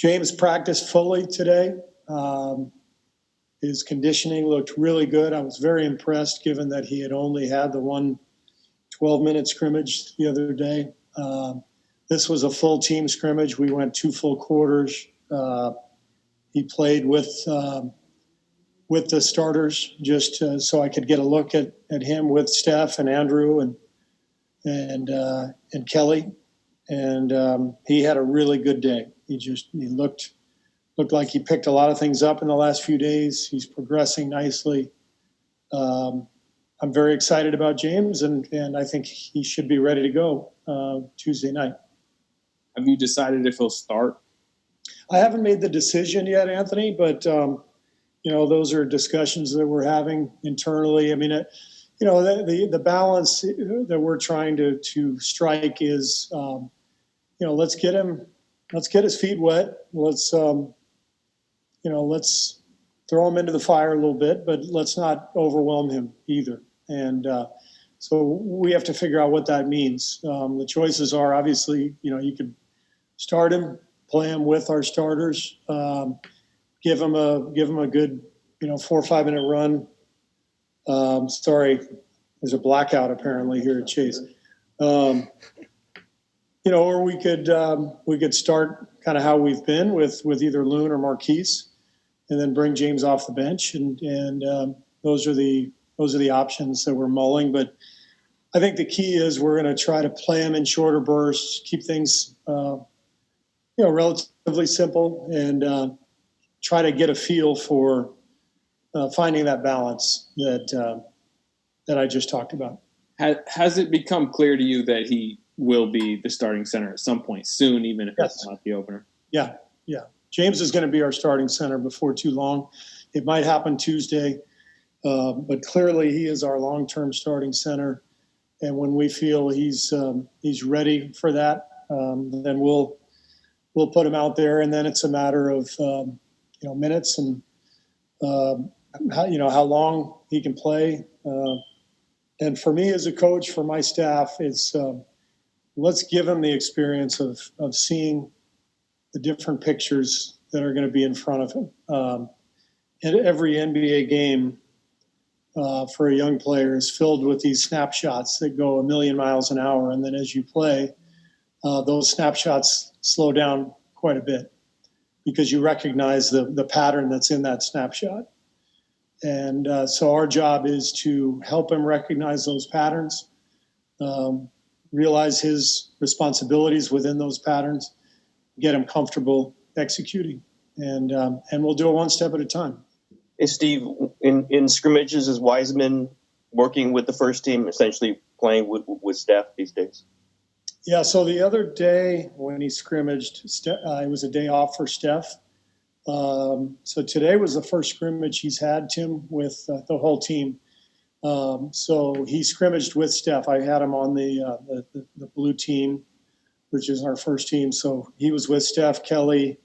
James practiced fully today. His conditioning looked really good. I was very impressed given that he had only had the one 12-minute scrimmage the other day. This was a full team scrimmage. We went 2 full quarters. He played with the starters just so I could get a look at him with Steph and Andrew and Kelly. And he had a really good day. He looked like he picked a lot of things up in the last few days. He's progressing nicely. I'm very excited about James, and I think he should be ready to go Tuesday night. Have you decided if he'll start? I haven't made the decision yet, Anthony, but those are discussions that we're having internally. I mean, the balance that we're trying to strike is, let's get his feet wet. Let's throw him into the fire a little bit, but let's not overwhelm him either. And so we have to figure out what that means. The choices are obviously, you could start him, play him with our starters, give him a good, 4 or 5 minute run. Sorry, there's a blackout apparently here at Chase. Or we could start kind of how we've been with either Loon or Marquise, and then bring James off the bench, and those are the options that we're mulling. But I think the key is we're going to try to play him in shorter bursts, keep things relatively simple, and try to get a feel for finding that balance that I just talked about. Has it become clear to you that he will be the starting center at some point soon, even if it's not the opener? Yeah. James is going to be our starting center before too long. It might happen Tuesday, but clearly he is our long-term starting center. And when we feel he's ready for that, then we'll put him out there. And then it's a matter of minutes and how long he can play. And for me as a coach, for my staff, it's let's give him the experience of seeing the different pictures that are going to be in front of him. And every NBA game for a young player is filled with these snapshots that go a million miles an hour. And then as you play, those snapshots slow down quite a bit because you recognize the pattern that's in that snapshot. And so our job is to help him recognize those patterns, realize his responsibilities within those patterns, get him comfortable executing, and we'll do it one step at a time. Hey, Steve, in scrimmages, is Wiseman working with the first team, essentially playing with Steph these days? Yeah, so the other day when he scrimmaged, it was a day off for Steph. So today was the first scrimmage he's had, Tim, with the whole team. So he scrimmaged with Steph. I had him on the blue team, which is our first team. So he was with Steph, Kelly,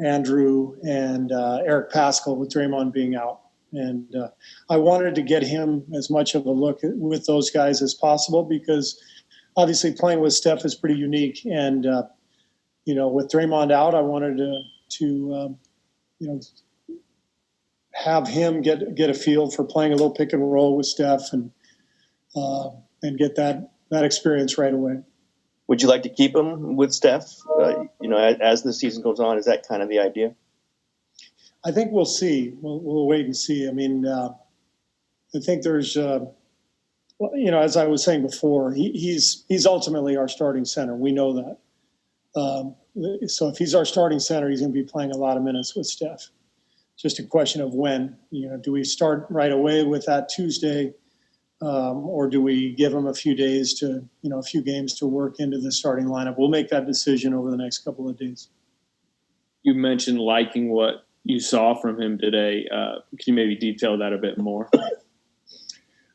Andrew, and Eric Paschal, with Draymond being out. And I wanted to get him as much of a look with those guys as possible because obviously playing with Steph is pretty unique. And, with Draymond out, I wanted to have him get a feel for playing a little pick and roll with Steph and get that experience right away. Would you like to keep him with Steph, as the season goes on? Is that kind of the idea? I think we'll see. We'll wait and see. I mean, I think there's, as I was saying before, he's ultimately our starting center. We know that. So if he's our starting center, he's going to be playing a lot of minutes with Steph. Just a question of when. Do we start right away with that Tuesday, or do we give him a few days a few games to work into the starting lineup? We'll make that decision over the next couple of days. You mentioned liking what you saw from him today. Can you maybe detail that a bit more?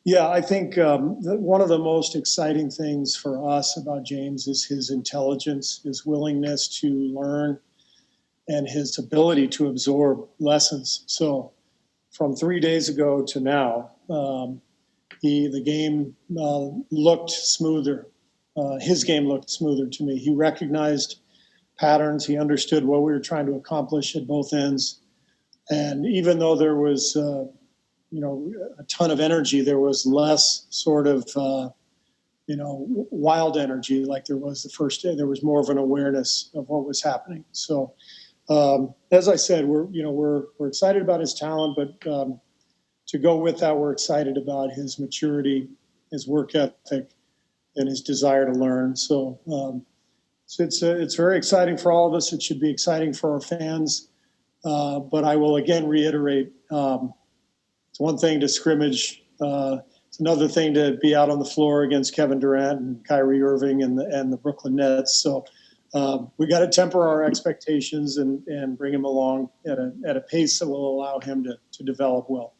Yeah, I think one of the most exciting things for us about James is his intelligence, his willingness to learn, and his ability to absorb lessons. So from 3 days ago to now, the game looked smoother. His game looked smoother to me. He recognized patterns. He understood what we were trying to accomplish at both ends. And even though there was, a ton of energy, there was less sort of, wild energy like there was the first day. There was more of an awareness of what was happening. So, as I said, we're excited about his talent, but to go with that, we're excited about his maturity, his work ethic, and his desire to learn. So it's very exciting for all of us. It should be exciting for our fans. But I will again reiterate, it's one thing to scrimmage. It's another thing to be out on the floor against Kevin Durant and Kyrie Irving and the Brooklyn Nets. So we got to temper our expectations and bring him along at a pace that will allow him to develop well.